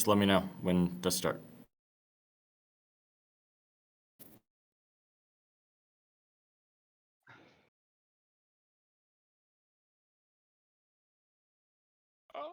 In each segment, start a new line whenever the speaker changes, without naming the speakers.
Just let me know when to start.
Oh.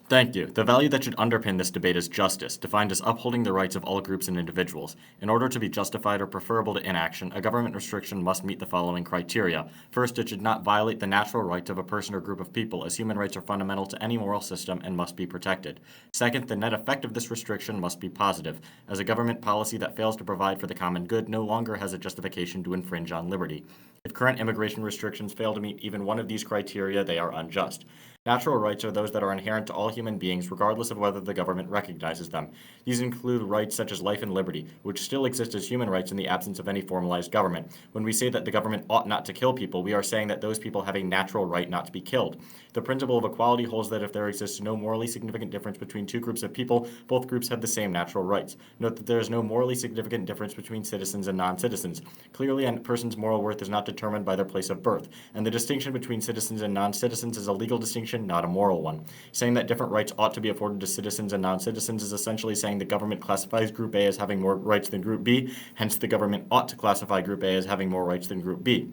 Thank you. The value that should underpin this debate is justice, defined as upholding the rights of all groups and individuals. In order to be justified or preferable to inaction, a government restriction must meet the following criteria. First, it should not violate the natural rights of a person or group of people, as human rights are fundamental to any moral system and must be protected. Second, the net effect of this restriction must be positive, as a government policy that fails to provide for the common good no longer has a justification to infringe on liberty. If current immigration restrictions fail to meet even one of these criteria, they are unjust. Natural rights are those that are inherent to all human beings, regardless of whether the government recognizes them. These include rights such as life and liberty, which still exist as human rights in the absence of any formalized government. When we say that the government ought not to kill people, we are saying that those people have a natural right not to be killed. The principle of equality holds that if there exists no morally significant difference between two groups of people, both groups have the same natural rights. Note that there is no morally significant difference between citizens and non-citizens. Clearly, a person's moral worth is not determined by their place of birth, and the distinction between citizens and non-citizens is a legal distinction, not a moral one. Saying that different rights ought to be afforded to citizens and non-citizens is essentially saying the government classifies Group A as having more rights than Group B, hence the government ought to classify Group A as having more rights than Group B.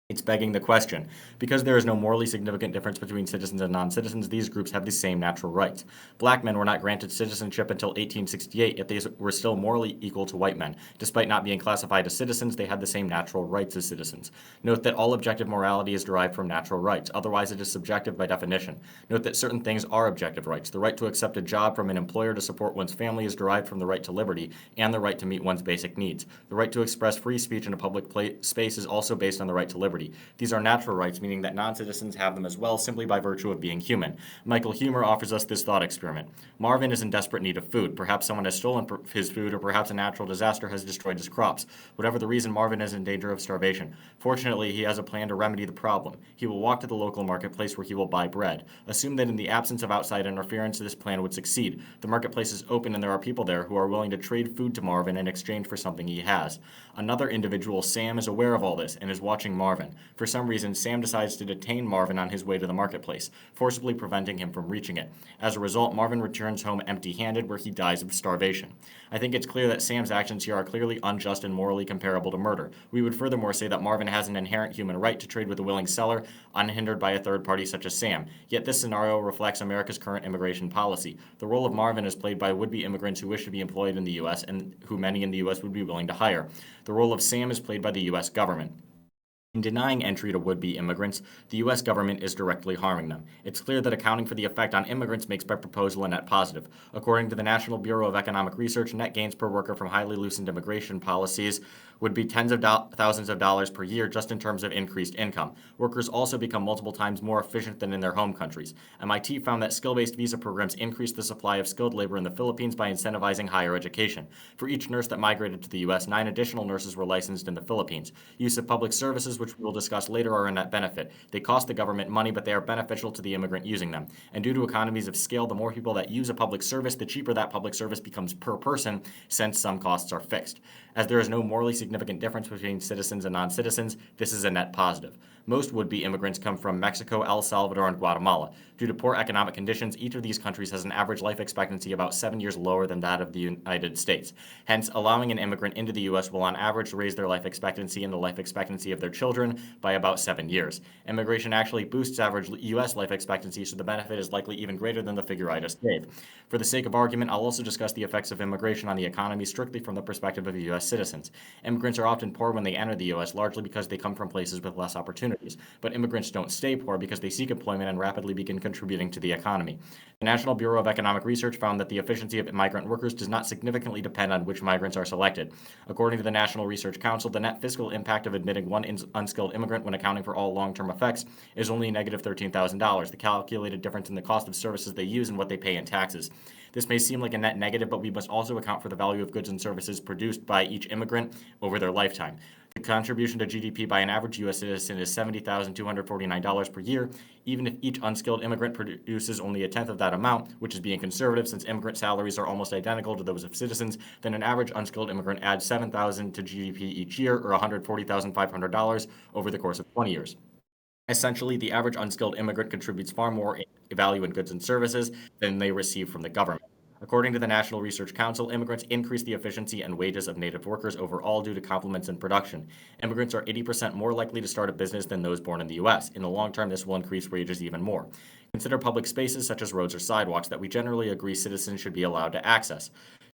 It's begging the question. Because there is no morally significant difference between citizens and non-citizens, these groups have the same natural rights. Black men were not granted citizenship until 1868, yet they were still morally equal to white men. Despite not being classified as citizens, they had the same natural rights as citizens. Note that all objective morality is derived from natural rights, otherwise it is subjective by definition. Note that certain things are objective rights. The right to accept a job from an employer to support one's family is derived from the right to liberty and the right to meet one's basic needs. The right to express free speech in a public space is also based on the right to liberty. These are natural rights, meaning that non-citizens have them as well simply by virtue of being human. Michael Huemer offers us this thought experiment. Marvin is in desperate need of food. Perhaps someone has stolen his food, or perhaps a natural disaster has destroyed his crops. Whatever the reason, Marvin is in danger of starvation. Fortunately, he has a plan to remedy the problem. He will walk to the local marketplace where he will buy bread. Assume that in the absence of outside interference, this plan would succeed. The marketplace is open and there are people there who are willing to trade food to Marvin in exchange for something he has. Another individual, Sam, is aware of all this and is watching Marvin. For some reason, Sam decides to detain Marvin on his way to the marketplace, forcibly preventing him from reaching it. As a result, Marvin returns home empty-handed, where he dies of starvation. I think it's clear that Sam's actions here are clearly unjust and morally comparable to murder. We would furthermore say that Marvin has an inherent human right to trade with a willing seller, unhindered by a third party such as Sam. Yet this scenario reflects America's current immigration policy. The role of Marvin is played by would-be immigrants who wish to be employed in the U.S. and who many in the U.S. would be willing to hire. The role of Sam is played by the U.S. government. In denying entry to would-be immigrants, the U.S. government is directly harming them. It's clear that accounting for the effect on immigrants makes by proposal a net positive. According to the National Bureau of Economic Research, net gains per worker from highly loosened immigration policies would be tens of thousands of dollars per year just in terms of increased income. Workers also become multiple times more efficient than in their home countries. MIT found that skill-based visa programs increase the supply of skilled labor in the Philippines by incentivizing higher education. For each nurse that migrated to the U.S., 9 additional nurses were licensed in the Philippines. Use of public services, which we will discuss later, are a net benefit. They cost the government money, but they are beneficial to the immigrant using them. And due to economies of scale, the more people that use a public service, the cheaper that public service becomes per person, since some costs are fixed. As there is no morally significant difference between citizens and non-citizens, this is a net positive. Most would-be immigrants come from Mexico, El Salvador, and Guatemala. Due to poor economic conditions, each of these countries has an average life expectancy about 7 years lower than that of the United States. Hence, allowing an immigrant into the U.S. will on average raise their life expectancy and the life expectancy of their children by about 7 years. Immigration actually boosts average U.S. life expectancy, so the benefit is likely even greater than the figure I just gave. For the sake of argument, I'll also discuss the effects of immigration on the economy strictly from the perspective of U.S. citizens. Immigrants are often poor when they enter the U.S., largely because they come from places with less opportunities. But immigrants don't stay poor because they seek employment and rapidly begin contributing to the economy. The National Bureau of Economic Research found that the efficiency of migrant workers does not significantly depend on which migrants are selected. According to the National Research Council, the net fiscal impact of admitting one unskilled immigrant when accounting for all long-term effects is only negative $13,000, the calculated difference in the cost of services they use and what they pay in taxes. This may seem like a net negative, but we must also account for the value of goods and services produced by each immigrant over their lifetime. The contribution to GDP by an average U.S. citizen is $70,249 per year. Even if each unskilled immigrant produces only a tenth of that amount, which is being conservative since immigrant salaries are almost identical to those of citizens, then an average unskilled immigrant adds $7,000 to GDP each year, or $140,500 over the course of 20 years. Essentially, the average unskilled immigrant contributes far more in value in goods and services than they receive from the government. According to the National Research Council, immigrants increase the efficiency and wages of native workers overall due to complements in production. Immigrants are 80% more likely to start a business than those born in the U.S. In the long term, this will increase wages even more. Consider public spaces such as roads or sidewalks that we generally agree citizens should be allowed to access.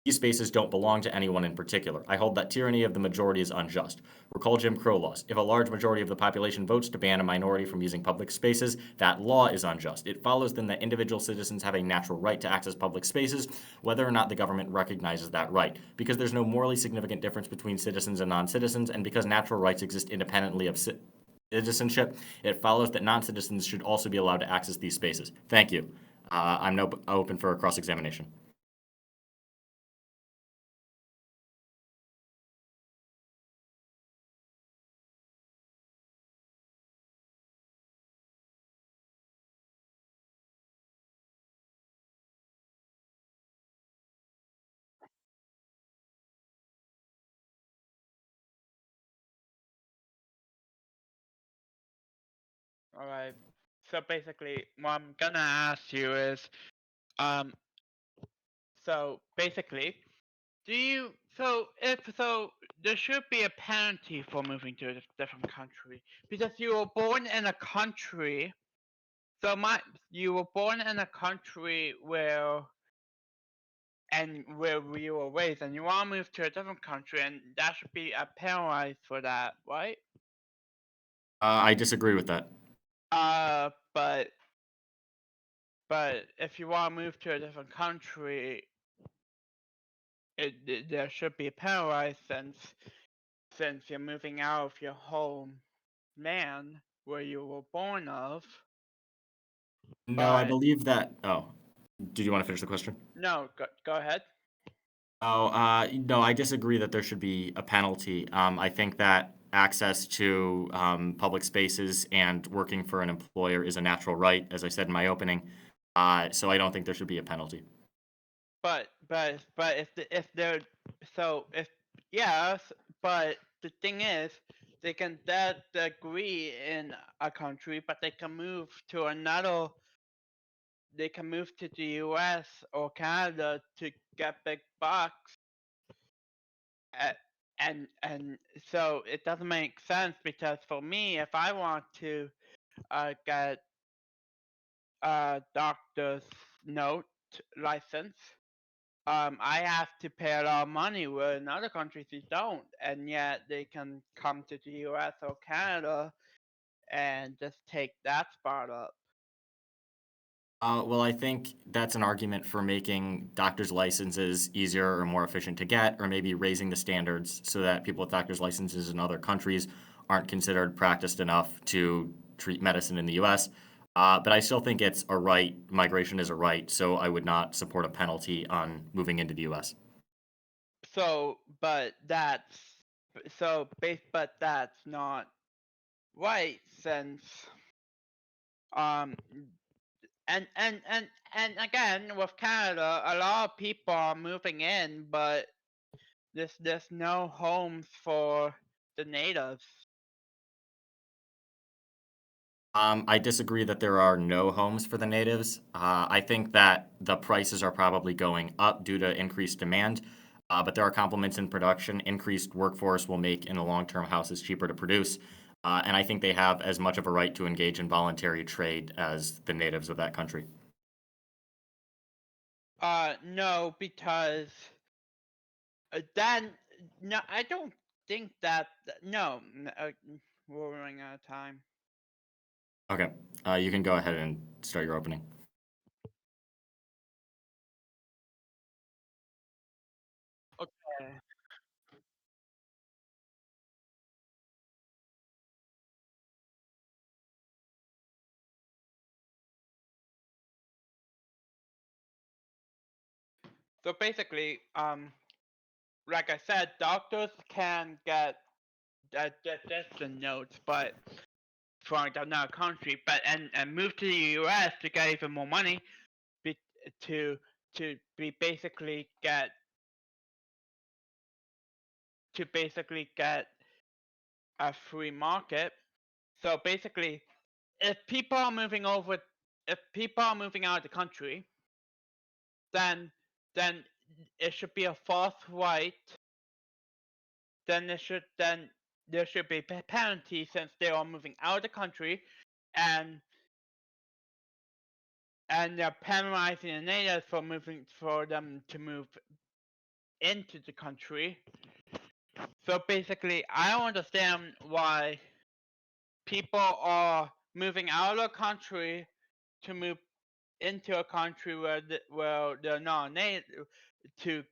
These spaces don't belong to anyone in particular. I hold that tyranny of the majority is unjust. Recall Jim Crow laws. If a large majority of the population votes to ban a minority from using public spaces, that law is unjust. It follows then that individual citizens have a natural right to access public spaces, whether or not the government recognizes that right. Because there's no morally significant difference between citizens and non-citizens, and because natural rights exist independently of citizenship, it follows that non-citizens should also be allowed to access these spaces. Thank you. I'm now open for cross-examination.
All right. So basically, what I'm gonna ask you is, um, so basically, do you so if so there should be a penalty for moving to a different country because you were born in a country. So my you were born in a country where you were raised, and you want to move to a different country, and that should be a penalty for that, right?
I disagree with that.
Uh, but but if you want to move to a different country, there should be a penalty since you're moving out of your homeland where you were born of.
No, I
But
believe that. Oh, did you want to finish the question?
no, go ahead.
Oh, no, I disagree that there should be a penalty. I think that access to public spaces and working for an employer is a natural right, as I said in my opening. So I don't think there should be a penalty.
But if they're so if yes, but the thing is, they can that agree in a country, but they can move to another. They can move to the U.S. or Canada to get big bucks, uh, and so it doesn't make sense because for me, if I want to get a doctor's note license, I have to pay a lot of money where in other countries you don't, and yet they can come to the US or Canada and just take that spot up.
Well, I think that's an argument for making doctors' licenses easier or more efficient to get, or maybe raising the standards so that people with doctors' licenses in other countries aren't considered practiced enough to treat medicine in the US. But I still think it's a right. Migration is a right, so I would not support a penalty on moving into the US.
So, but that's but that's not right since um and again with Canada, a lot of people are moving in, but there's no homes for the natives.
I disagree that there are no homes for the natives. I think that the prices are probably going up due to increased demand, but there are complements in production. Increased workforce will make, in the long term, houses cheaper to produce. And I think they have as much of a right to engage in voluntary trade as the natives of that country.
No, because then no, I don't think that no. We're running out of time.
Okay, you can go ahead and start your opening.
Okay. So basically, like I said, doctors can get distant notes, but from another country, but and move to the U.S. to get even more money, be, to be basically get a free market. So basically, if people are moving over, if people are moving out of the country, then then it should be a forthright. Then there should be a penalty since they are moving out of the country, and they're penalizing the natives for them to move into the country. So basically, I don't understand why people are moving out of the country to move into a country where they're not native, to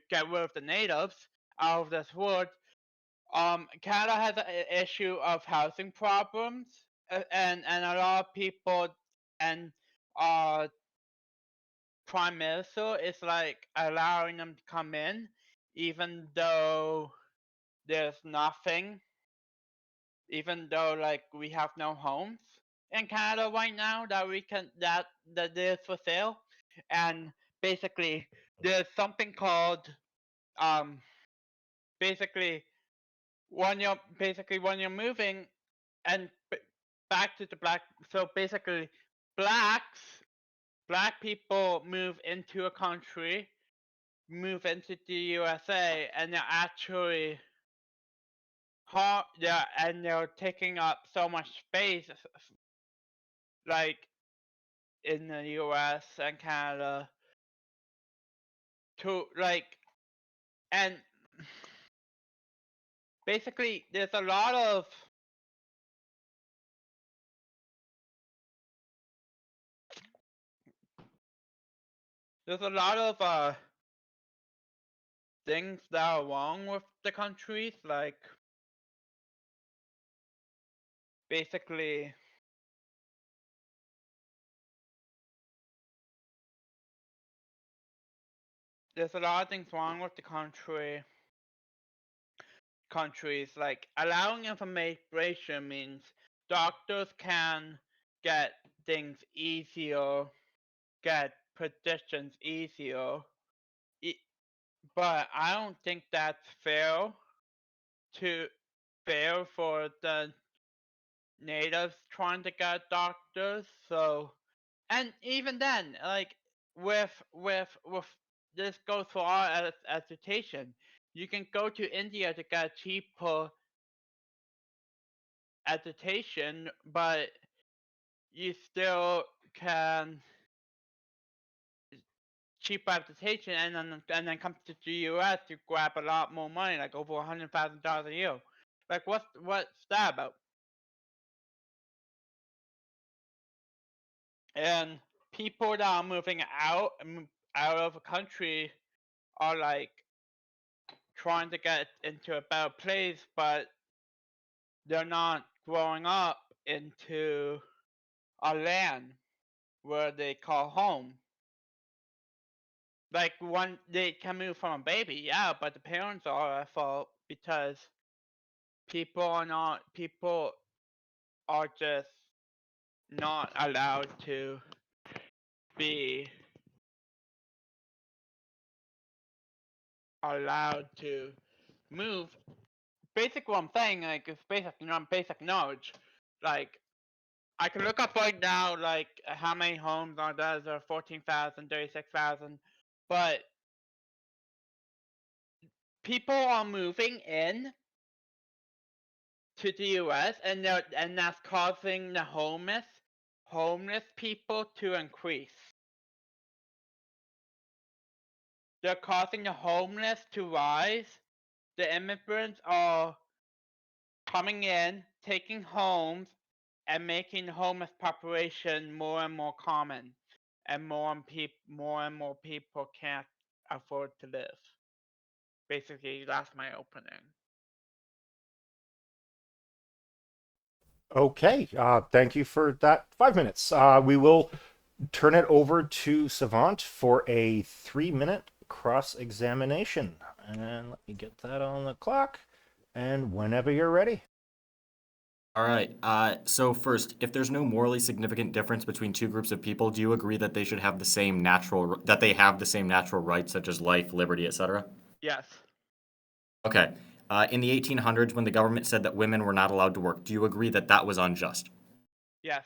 get rid of the natives out of this world. Canada has an issue of housing problems, and a lot of people, and prime minister is like allowing them to come in, even though there's nothing, even though like we have no homes in Canada right now that is for sale, and basically there's something called um basically when you're moving and back to the black, so basically blacks black people move into a country, move into the USA, and they're actually they're taking up so much space, like in the US and Canada, to like, and basically there's a lot of things that are wrong with the countries, like basically there's a lot of things wrong with the countries, like allowing information means doctors can get things easier, get predictions easier, but I don't think that's to fair for the natives trying to get doctors. So, and even then, like with this goes for our education. You can go to India to get cheaper education, but you still can cheap education, and then come to the U.S. to grab a lot more money, like over $100,000 a year. Like what's that about? And people that are moving out of a country are like trying to get into a better place, but they're not growing up into a land where they call home. Like one, they can move from a baby, yeah, but the parents are at fault because people are just not allowed to be allowed to move. Basic what I'm saying, like it's basic knowledge. Like I can look up right now, like how many homes are there? There are 14,000, 36,000, but people are moving in to the U.S. and that's causing the homeless people to increase. They're causing the homeless to rise. The immigrants are coming in, taking homes, and making the homeless population more and more common, and more and more people can't afford to live. Basically, that's my opening.
Okay, thank you for that 5 minutes. We will turn it over to Savant for a 3-minute cross-examination. And let me get that on the clock. And whenever you're ready.
All right. So first, if there's no morally significant difference between two groups of people, do you agree that they should have the same natural rights, such as life, liberty, etc.?
Yes.
Okay. In the 1800s, when the government said that women were not allowed to work, do you agree that that was unjust?
Yes.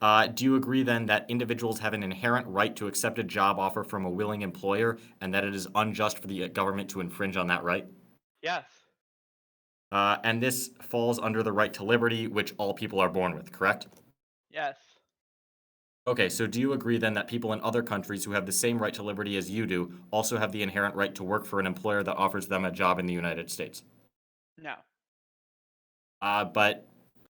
Do you agree then that individuals have an inherent right to accept a job offer from a willing employer and that it is unjust for the government to infringe on that right?
Yes.
And this falls under the right to liberty, which all people are born with, correct?
Yes.
Okay, so do you agree then that people in other countries who have the same right to liberty as you do also have the inherent right to work for an employer that offers them a job in the United States?
No.
But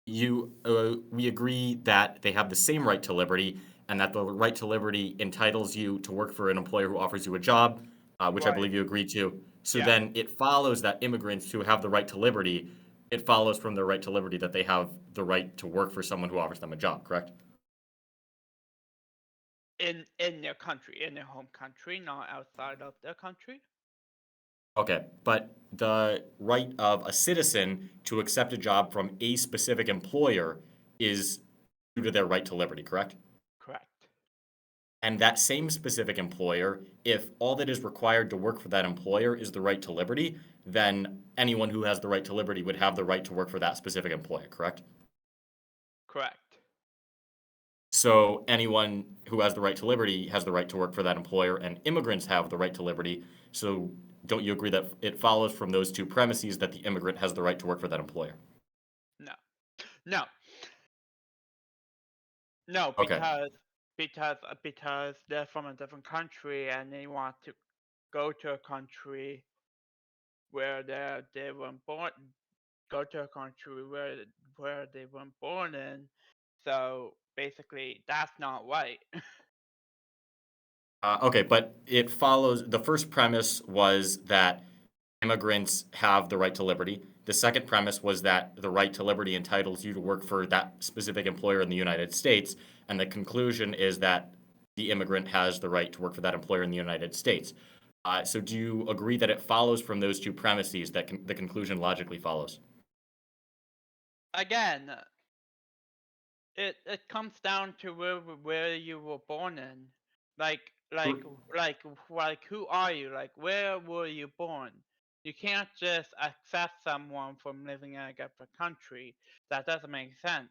we agree that they have the same right to liberty and that the right to liberty entitles you to work for an employer who offers you a job, which I
Right.
believe you agree to. So
Yeah.
then it follows that immigrants who have the right to liberty, it follows from their right to liberty that they have the right to work for someone who offers them a job, correct?
In their country, in their home country, not outside of their country.
Okay, but the right of a citizen to accept a job from a specific employer is due to their right to liberty, correct?
Correct.
And that same specific employer, if all that is required to work for that employer is the right to liberty, then anyone who has the right to liberty would have the right to work for that specific employer, correct?
Correct.
So anyone who has the right to liberty has the right to work for that employer, and immigrants have the right to liberty. So don't you agree that it follows from those two premises that the immigrant has the right to work for that employer?
No. No. No,
Okay.
because they're from a different country and they want to go to a country where they weren't born, go to a country where they weren't born in. So basically, that's not right.
Okay, but it follows. The first premise was that immigrants have the right to liberty. The second premise was that the right to liberty entitles you to work for that specific employer in the United States. And the conclusion is that the immigrant has the right to work for that employer in the United States. So do you agree that it follows from those two premises that the conclusion logically follows?
Again, it comes down to where you were born in. Like like like who are you? Like where were you born? You can't just accept someone from living in a different country. That doesn't make sense.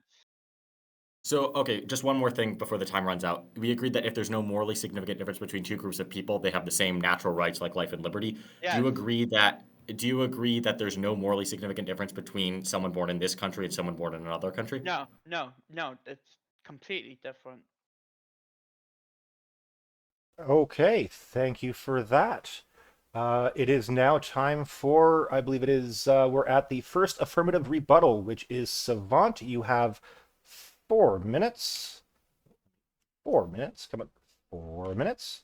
So, okay, just one more thing before the time runs out. We agreed that if there's no morally significant difference between two groups of people, they have the same natural rights like life and liberty. Do
Yes.
you agree that do you agree that there's no morally significant difference between someone born in this country and someone born in another country?
No, no, no. It's completely different.
Okay, thank you for that. It is now time for, I believe it is, we're at the first affirmative rebuttal, which is Savant. You have 4 minutes. 4 minutes. Come on. 4 minutes.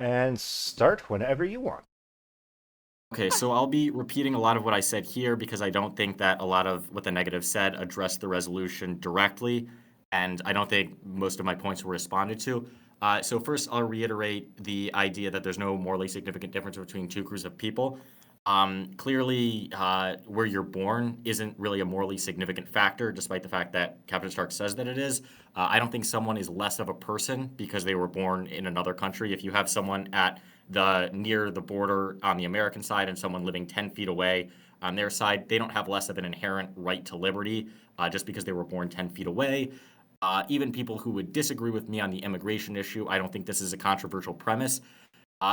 And start whenever you want.
Okay, so I'll be repeating a lot of what I said here because I don't think that a lot of what the negative said addressed the resolution directly, and I don't think most of my points were responded to. So first, I'll reiterate the idea that there's no morally significant difference between two groups of people. Clearly, where you're born isn't really a morally significant factor, despite the fact that Captain Stark says that it is. I don't think someone is less of a person because they were born in another country. If you have someone at near the border on the American side and someone living 10 feet away on their side, they don't have less of an inherent right to liberty just because they were born 10 feet away. Even people who would disagree with me on the immigration issue, I don't think this is a controversial premise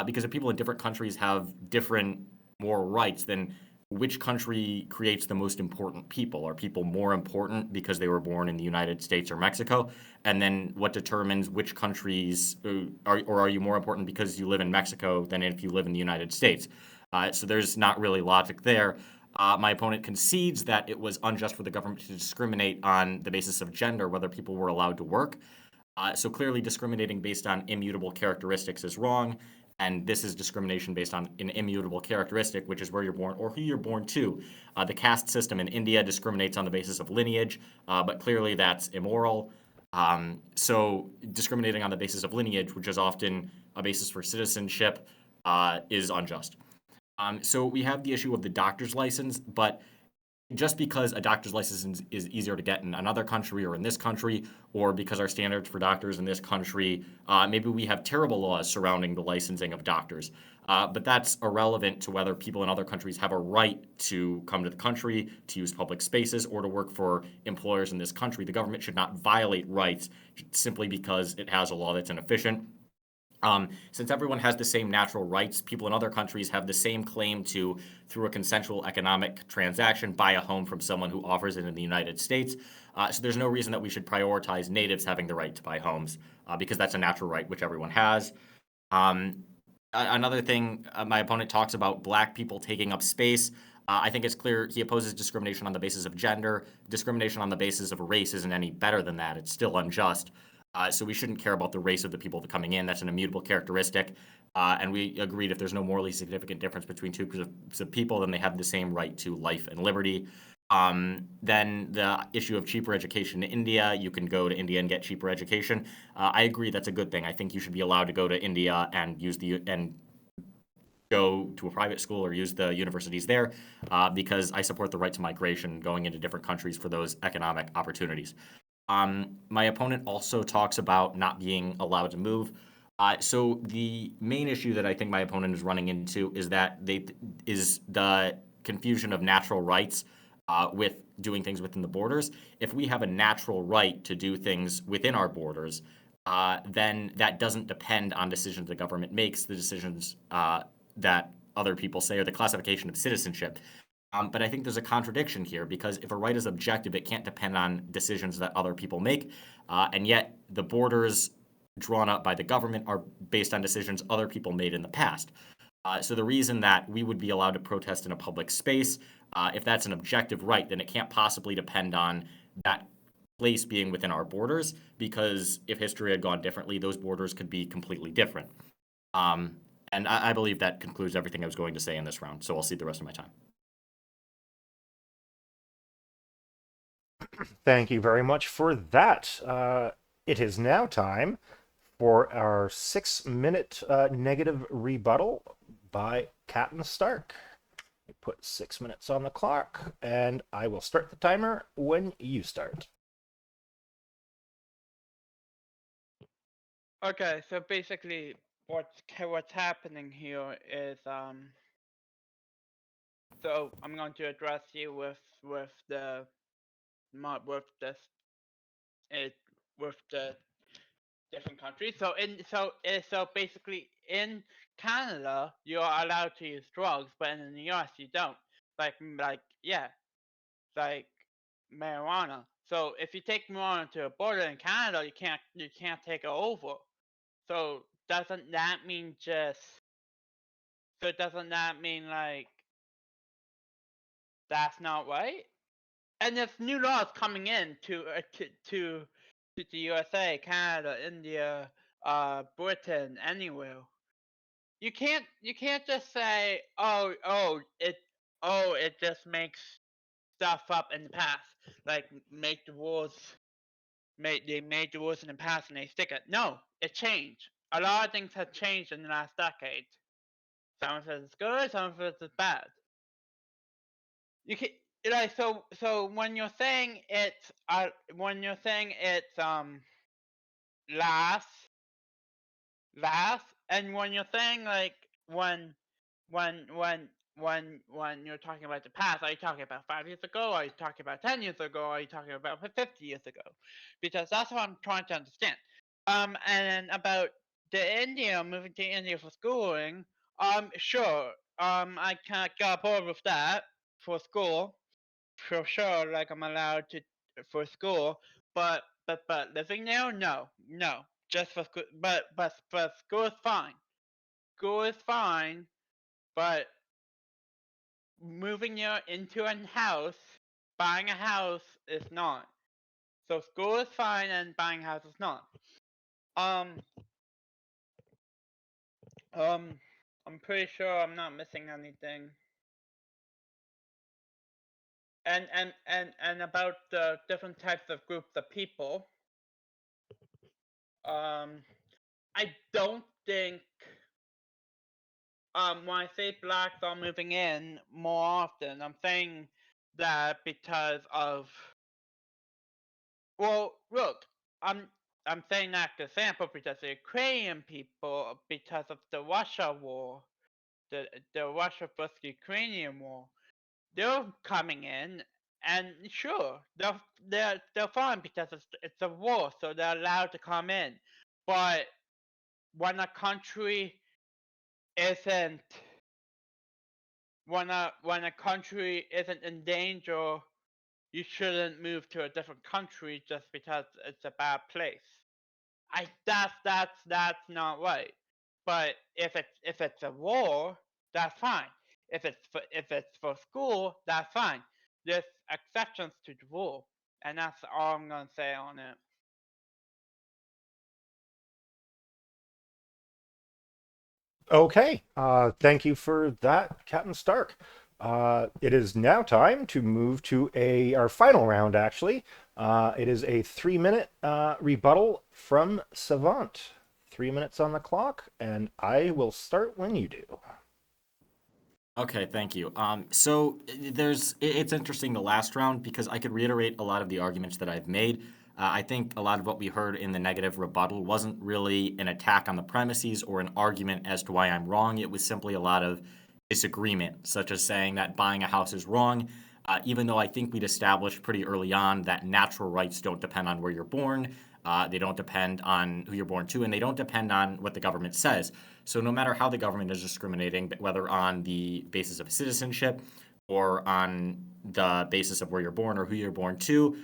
because if people in different countries have different moral rights, then which country creates the most important people? Are people more important because they were born in the United States or Mexico? And then what determines which countries are you more important because you live in Mexico than if you live in the United States? So there's not really logic there. My opponent concedes that it was unjust for the government to discriminate on the basis of gender, whether people were allowed to work. So clearly discriminating based on immutable characteristics is wrong, and this is discrimination based on an immutable characteristic, which is where you're born or who you're born to. The caste system in India discriminates on the basis of lineage, but clearly that's immoral. So discriminating on the basis of lineage, which is often a basis for citizenship is unjust. So we have the issue of the doctor's license, but just because a doctor's license is easier to get in another country or in this country, or because our standards for doctors in this country, maybe we have terrible laws surrounding the licensing of doctors. But that's irrelevant to whether people in other countries have a right to come to the country, to use public spaces, or to work for employers in this country. The government should not violate rights simply because it has a law that's inefficient. Since everyone has the same natural rights, people in other countries have the same claim to, through a consensual economic transaction, buy a home from someone who offers it in the United States. So there's no reason that we should prioritize natives having the right to buy homes because that's a natural right which everyone has. Another thing, my opponent talks about black people taking up space. I think it's clear he opposes discrimination on the basis of gender. Discrimination on the basis of race isn't any better than that. It's still unjust. So we shouldn't care about the race of the people coming in. That's an immutable characteristic. And we agreed if there's no morally significant difference between two groups of people, then they have the same right to life and liberty. Then the issue of cheaper education in India, you can go to India and get cheaper education. I agree that's a good thing. I think you should be allowed to go to India and go to a private school or use the universities there because I support the right to migration going into different countries for those economic opportunities. My opponent also talks about not being allowed to move. So the main issue that I think my opponent is running into is that the confusion of natural rights with doing things within the borders. If we have a natural right to do things within our borders, then that doesn't depend on decisions the government makes, the decisions that other people say, or the classification of citizenship. But I think there's a contradiction here because if a right is objective, it can't depend on decisions that other people make. And yet the borders drawn up by the government are based on decisions other people made in the past. So the reason that we would be allowed to protest in a public space, if that's an objective right, then it can't possibly depend on that place being within our borders, because if history had gone differently, those borders could be completely different. And I believe that concludes everything I was going to say in this round, so I'll cede the rest of my time.
Thank you very much for that. It is now time for our 6-minute negative rebuttal by Captin Stark. Put 6 minutes on the clock, and I will start the timer when you start.
Okay, so basically, what's happening here is so I'm going to address you with the with this it with the different countries. So basically in Canada you're allowed to use drugs, but in the US you don't. Like marijuana. So if you take marijuana to a border in Canada, you can't take it over. So doesn't that mean like that's not right? And there's new laws coming in to the USA, Canada, India, Britain, anywhere. You can't just say it just makes stuff up in the past, like they made the rules in the past and they stick it. No, it changed. A lot of things have changed in the last decade. Some of it is good, some of it is bad. You can like so when you're saying it's last last, and when you're saying like when when you're talking about the past, are you talking about 5 years ago? Are you talking about 10 years ago? Are you talking about 50 years ago? Because that's what I'm trying to understand. And about the India moving to India for schooling, sure, I can't get aboard with that for school, for sure. Like I'm allowed to for school, but living there, no, just for school. But school is fine. School is fine, but moving there into a house, buying a house is not. So school is fine and buying a house is not. Um, I'm pretty sure I'm not missing anything. And about the different types of groups of people, I don't think when I say blacks are moving in more often, I'm saying that because of, well, look, I'm saying that as a sample because the Ukrainian people, because of the Russia war, the Russia versus Ukrainian war, they're coming in, and sure, they're fine because it's a war, so they're allowed to come in. But when a country isn't when a country isn't in danger, you shouldn't move to a different country just because it's a bad place. That's not right. But if it's a war, that's fine. If it's for school, that's fine. There's exceptions to the rule, and that's all I'm gonna say on it.
Okay, thank you for that, Captain Stark. It is now time to move to our final round, actually. It is a 3-minute rebuttal from Savant. 3 minutes on the clock, and I will start when you do.
Okay, thank you. It's interesting the last round because I could reiterate a lot of the arguments that I've made. I think a lot of what we heard in the negative rebuttal wasn't really an attack on the premises or an argument as to why I'm wrong. It was simply a lot of disagreement, such as saying that buying a house is wrong, even though I think we'd established pretty early on that natural rights don't depend on where you're born. They don't depend on who you're born to, and they don't depend on what the government says. So no matter how the government is discriminating, whether on the basis of citizenship or on the basis of where you're born or who you're born to,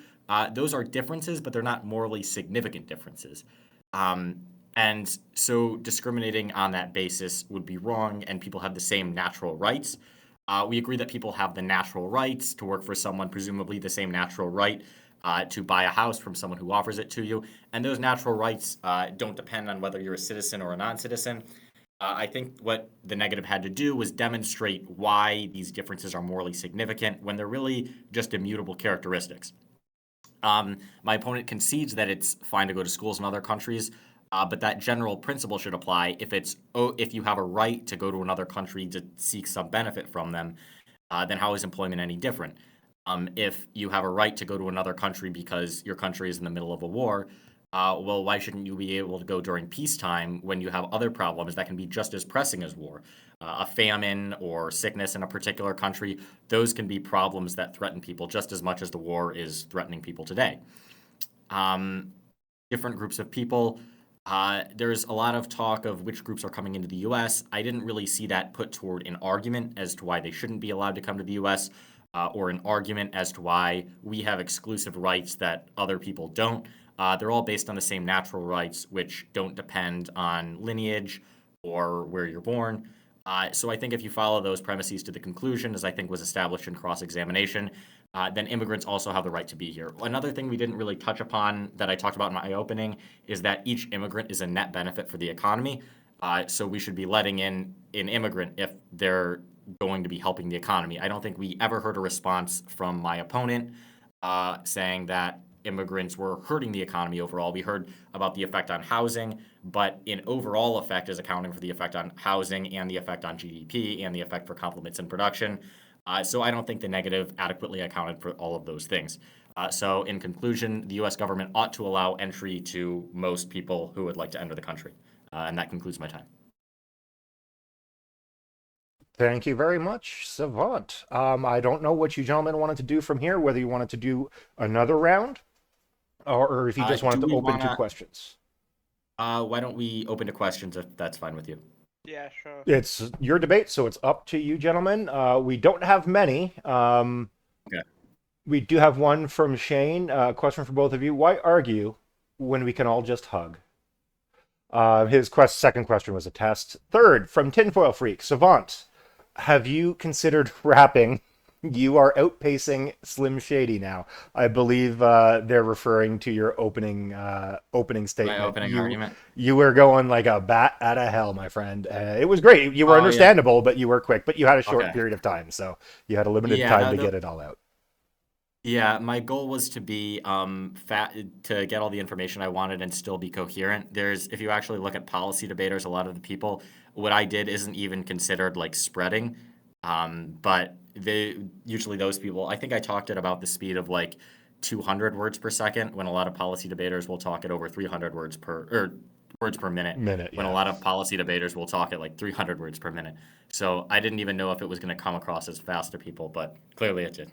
those are differences, but they're not morally significant differences. Um, and so discriminating on that basis would be wrong, and people have the same natural rights. We agree that people have the natural rights to work for someone, presumably the same natural right to buy a house from someone who offers it to you. And those natural rights don't depend on whether you're a citizen or a non citizen. I think what the negative had to do was demonstrate why these differences are morally significant when they're really just immutable characteristics. My opponent concedes that it's fine to go to schools in other countries, but that general principle should apply if you have a right to go to another country to seek some benefit from them, then how is employment any different? If you have a right to go to another country because your country is in the middle of a war, well, why shouldn't you be able to go during peacetime when you have other problems that can be just as pressing as war? A famine or sickness in a particular country, those can be problems that threaten people just as much as the war is threatening people today. Different groups of people. There's a lot of talk of which groups are coming into the U.S. I didn't really see that put toward an argument as to why they shouldn't be allowed to come to the U.S. Or an argument as to why we have exclusive rights that other people don't. They're all based on the same natural rights, which don't depend on lineage or where you're born. So I think if you follow those premises to the conclusion, as I think was established in cross-examination, then immigrants also have the right to be here. Another thing we didn't really touch upon that I talked about in my opening is that each immigrant is a net benefit for the economy. So we should be letting in an immigrant if they're going to be helping the economy. I don't think we ever heard a response from my opponent saying that immigrants were hurting the economy overall. We heard about the effect on housing, but an overall effect is accounting for the effect on housing and the effect on GDP and the effect for complements in production. So I don't think the negative adequately accounted for all of those things. So in conclusion, the U.S. government ought to allow entry to most people who would like to enter the country. And that concludes my time.
Thank you very much, Savant. I don't know what you gentlemen wanted to do from here, whether you wanted to do another round or if you just wanted to open to questions.
Why don't we open to questions if that's fine with you?
Yeah, sure.
It's your debate, so it's up to you, gentlemen. We don't have many.
Okay.
We do have one from Shane. Question for both of you. Why argue when we can all just hug? His second question was a test. Third, from Tinfoil Freak, Savant, have you considered rapping? You are outpacing Slim Shady now. I believe they're referring to your opening statement.
My opening argument.
You were going like a bat out of hell, my friend. It was great. You were understandable, but you were quick. But you had a short period of time, so you had a limited time to get it all out.
Yeah, my goal was to be to get all the information I wanted and still be coherent. If you actually look at policy debaters, a lot of the people, what I did isn't even considered like spreading. But they usually those people, I think I talked at about the speed of like 200 words per second, when a lot of policy debaters will talk at over 300 words per minute,
Minute,
when a
yeah.
lot of policy debaters will talk at like 300 words per minute. So I didn't even know if it was going to come across as fast to people, but clearly it did.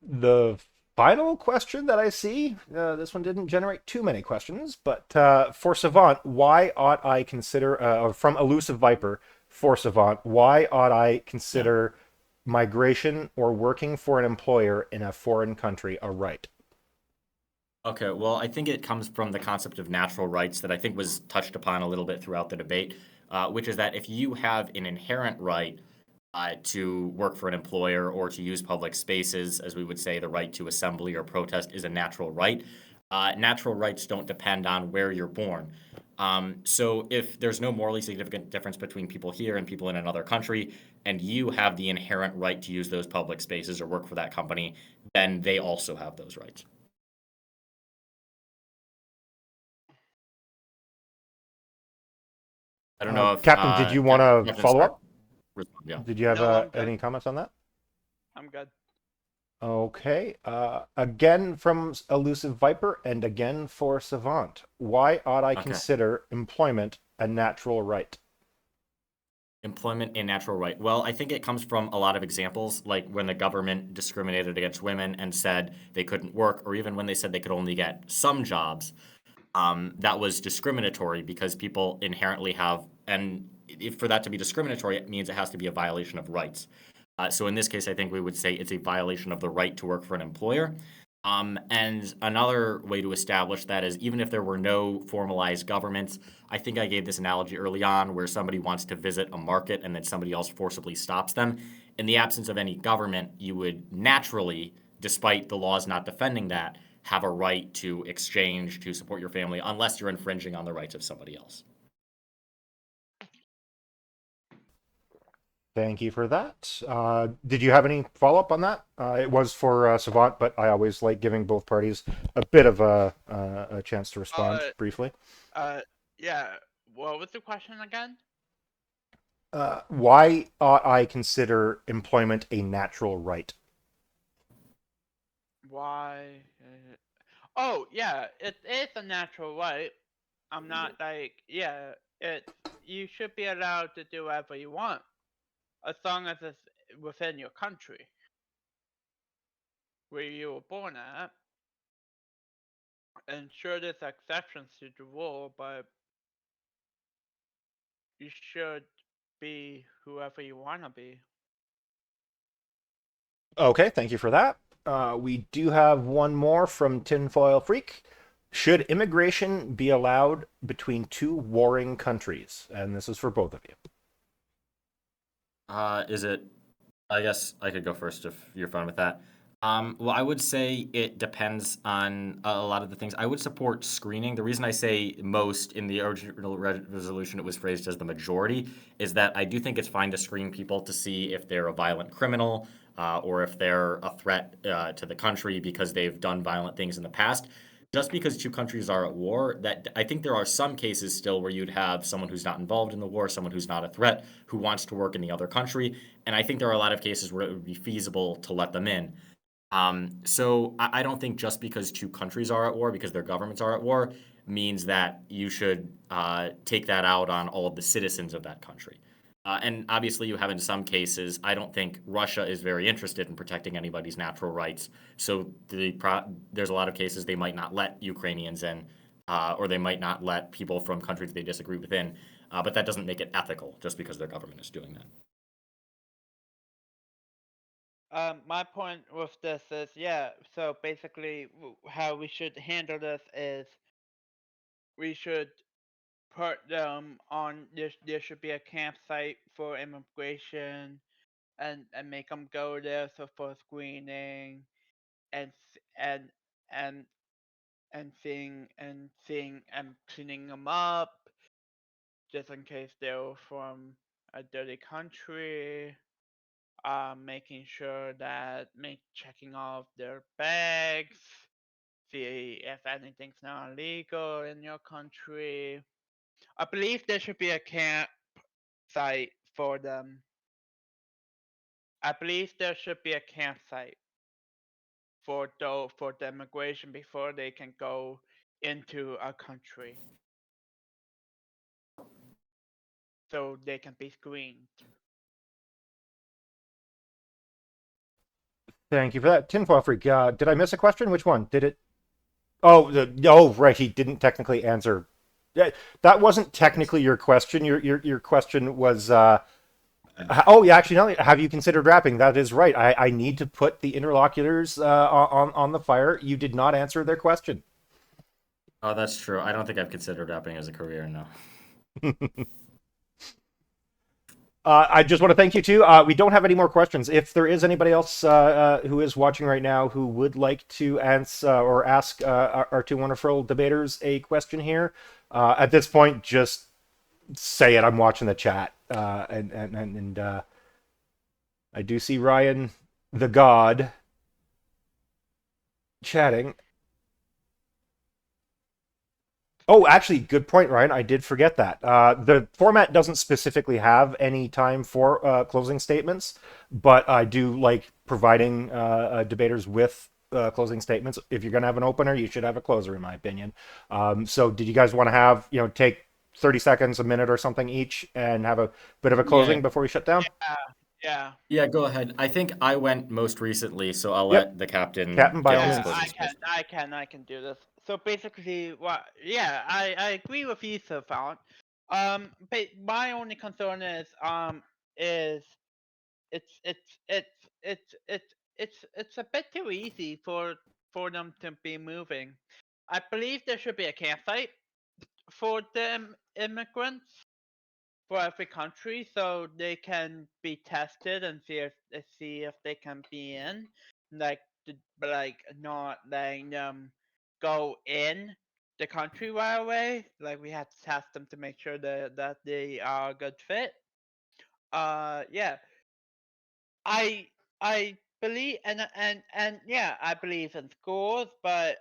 The final question that I see, this one didn't generate too many questions, but for Savant, why ought I consider, from Elusive Viper, for Savant, why ought I
Yeah.
consider migration or working for an employer in a foreign country a right?
Okay, well, I think it comes from the concept of natural rights that I think was touched upon a little bit throughout the debate, which is that if you have an inherent right to work for an employer or to use public spaces, as we would say, the right to assembly or protest is a natural right. Natural rights don't depend on where you're born. So if there's no morally significant difference between people here and people in another country, and you have the inherent right to use those public spaces or work for that company, then they also have those rights. I don't know if
Captain, did you want to
Captain
follow
Stark
up?
respond. Yeah.
Did you have
No, I'm good.
any comments on that?
I'm good.
Okay. Again from Elusive Viper and again for Savant. Why ought I
Okay.
consider employment a natural right?
Employment and natural right. Well, I think it comes from a lot of examples, like when the government discriminated against women and said they couldn't work, or even when they said they could only get some jobs. That was discriminatory because people inherently have, and if for that to be discriminatory, it means it has to be a violation of rights. So in this case, I think we would say it's a violation of the right to work for an employer. And another way to establish that is even if there were no formalized governments, I think I gave this analogy early on where somebody wants to visit a market and then somebody else forcibly stops them. In the absence of any government, you would naturally, despite the laws not defending that, have a right to exchange to support your family unless you're infringing on the rights of somebody else.
Thank you for that. Did you have any follow up on that? It was for Savant, but I always like giving both parties a bit of a chance to respond
Uh,
briefly.
uh, yeah. What was the question again?
Why ought I consider employment a natural right?
Why? Oh, yeah. It is a natural right. I'm not like, yeah. It. You should be allowed to do whatever you want, as long as it's within your country where you were born at. And sure, there's exceptions to the rule, but you should be whoever you want to be.
Okay, thank you for that. We do have one more from Tinfoil Freak. Should immigration be allowed between two warring countries? And this is for both of you.
Is it? I guess I could go first if you're fine with that. Well, I would say it depends on a lot of the things. I would support screening. The reason I say most in the original resolution, it was phrased as the majority, is that I do think it's fine to screen people to see if they're a violent criminal or if they're a threat to the country because they've done violent things in the past. Just because two countries are at war, that I think there are some cases still where you'd have someone who's not involved in the war, someone who's not a threat, who wants to work in the other country, and I think there are a lot of cases where it would be feasible to let them in. So I don't think just because two countries are at war, because their governments are at war, means that you should take that out on all of the citizens of that country. And obviously, you have in some cases, I don't think Russia is very interested in protecting anybody's natural rights. So there's a lot of cases they might not let Ukrainians in, or they might not let people from countries they disagree with in. But that doesn't make it ethical just because their government is doing that.
My point with this is, yeah. So basically, how we should handle this is we should put them on. There should be a campsite for immigration, and make them go there so for screening and s- and seeing and cleaning them up just in case they're from a dirty country. making sure that checking off their bags, see if anything's not illegal in your country. I believe there should be a campsite for them. I believe there should be a campsite for the immigration before they can go into a country, so they can be screened.
Thank you for that. Tinfoil Freak, did I miss a question? Which one? Did it? Oh, oh, right. He didn't technically answer. That wasn't technically your question. Your question was. Oh, yeah. Actually, no. Have you considered wrapping? That is right. I need to put the interlocutors on the fire. You did not answer their question.
Oh, that's true. I don't think I've considered rapping as a career, no.
I just want to thank you too. We don't have any more questions. If there is anybody else who is watching right now who would like to answer or ask our two wonderful debaters a question here, at this point, just say it. I'm watching the chat, and I do see Ryan, the God, chatting. Oh, actually, good point, Ryan. I did forget that. The format doesn't specifically have any time for closing statements, but I do like providing debaters with closing statements. If you're going to have an opener, you should have a closer, in my opinion. So, did you guys want to have, take 30 seconds, a minute, or something each, and have a bit of a closing before we shut down?
Yeah.
Yeah, go ahead. I think I went most recently, so I'll
Yep.
let the captain
Captain, by
get
all
his
means.
closing speech.
I can do this. So basically, I agree with you, Savant. But my only concern is it's it's it's it's a bit too easy for them to be moving. I believe there should be a campsite for the immigrants for every country, so they can be tested and see if they can be in, like not letting them go in the country right away. Like we have to test them to make sure that they are a good fit. Yeah, I I believe and yeah, I believe in schools, but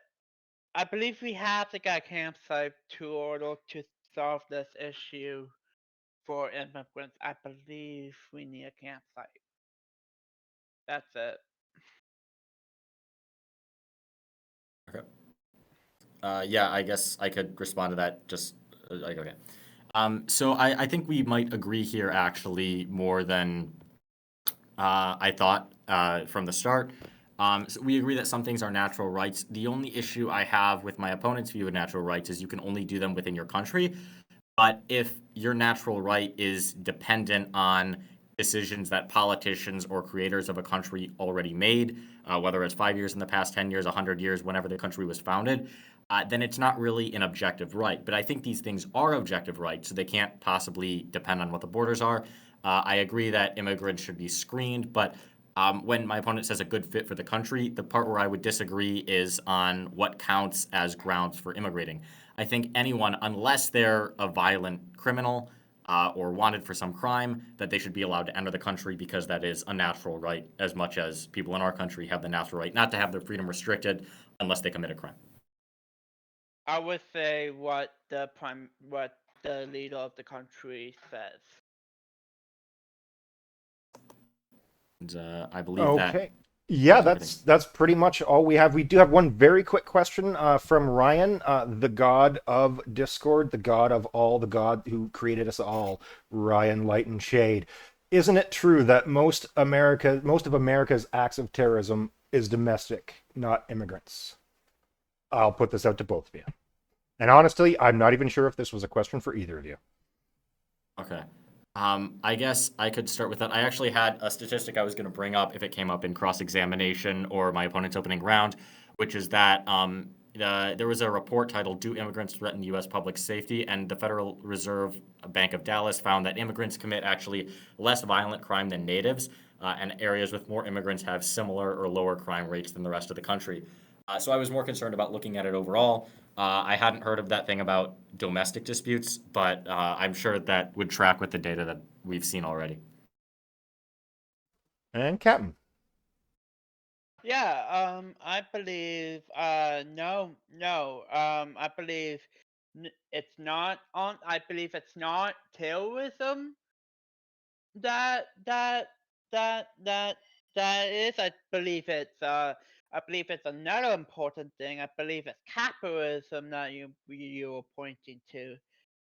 I believe we have to get a campsite to order to solve this issue for immigrants. I believe we need a campsite. That's it.
Okay. Yeah, I guess I could respond to that just okay. So I think we might agree here actually more than I thought from the start. So we agree that some things are natural rights. The only issue I have with my opponent's view of natural rights is you can only do them within your country. But if your natural right is dependent on decisions that politicians or creators of a country already made, whether it's 5 years in the past, 10 years, 100 years, whenever the country was founded, then it's not really an objective right. But I think these things are objective rights, so they can't possibly depend on what the borders are. I agree that immigrants should be screened, but when my opponent says a good fit for the country, the part where I would disagree is on what counts as grounds for immigrating. I think anyone, unless they're a violent criminal or wanted for some crime, that they should be allowed to enter the country because that is a natural right, as much as people in our country have the natural right not to have their freedom restricted unless they commit a crime.
I would say what the leader of the country says.
And I believe that.
Okay. Yeah,
That's
that's pretty much all we have. We do have one very quick question from Ryan, the god of Discord, the god of all, the god who created us all, Ryan Light and Shade. Isn't it true that most of America's acts of terrorism is domestic, not immigrants? I'll put this out to both of you. And honestly, I'm not even sure if this was a question for either of you.
Okay. I guess I could start with that. I actually had a statistic I was going to bring up if it came up in cross-examination or my opponent's opening round, which is that there was a report titled "Do Immigrants Threaten U.S. Public Safety?" and the Federal Reserve Bank of Dallas found that immigrants commit actually less violent crime than natives, and areas with more immigrants have similar or lower crime rates than the rest of the country. So I was more concerned about looking at it overall. I hadn't heard of that thing about domestic disputes, but I'm sure that would track with the data that we've seen already.
And Captain.
Yeah, I believe, no, I believe it's not on, I believe it's not terrorism that, that, that, that, that is, I believe it's another important thing, I believe it's capitalism that you were pointing to.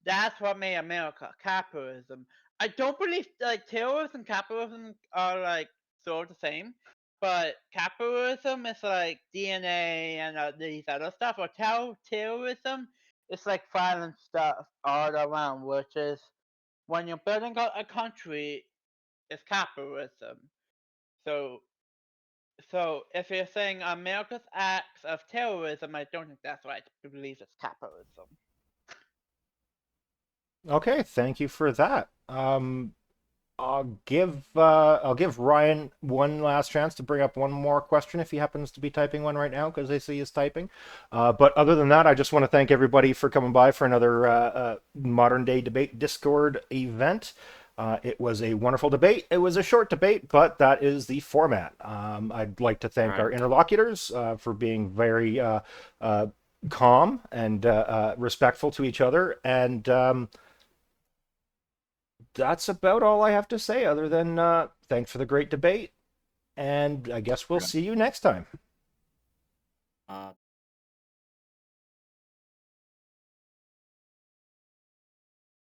That's what made America capitalism. I don't believe like terrorism and capitalism are like sort of the same, but capitalism is like DNA and these other stuff. Or terrorism is like violent stuff all around, which is when you're building a country, it's capitalism. So, so if you're saying America's acts of terrorism, I don't think that's right. I believe it's capitalism.
Okay, thank you for that. I'll give Ryan one last chance to bring up one more question if he happens to be typing one right now because I see he's typing. But other than that, I just want to thank everybody for coming by for another modern day debate Discord event. It was a wonderful debate. It was a short debate, but that is the format. I'd like to thank our interlocutors for being very calm and respectful to each other. And that's about all I have to say, other than thanks for the great debate. And I guess we'll see you next time.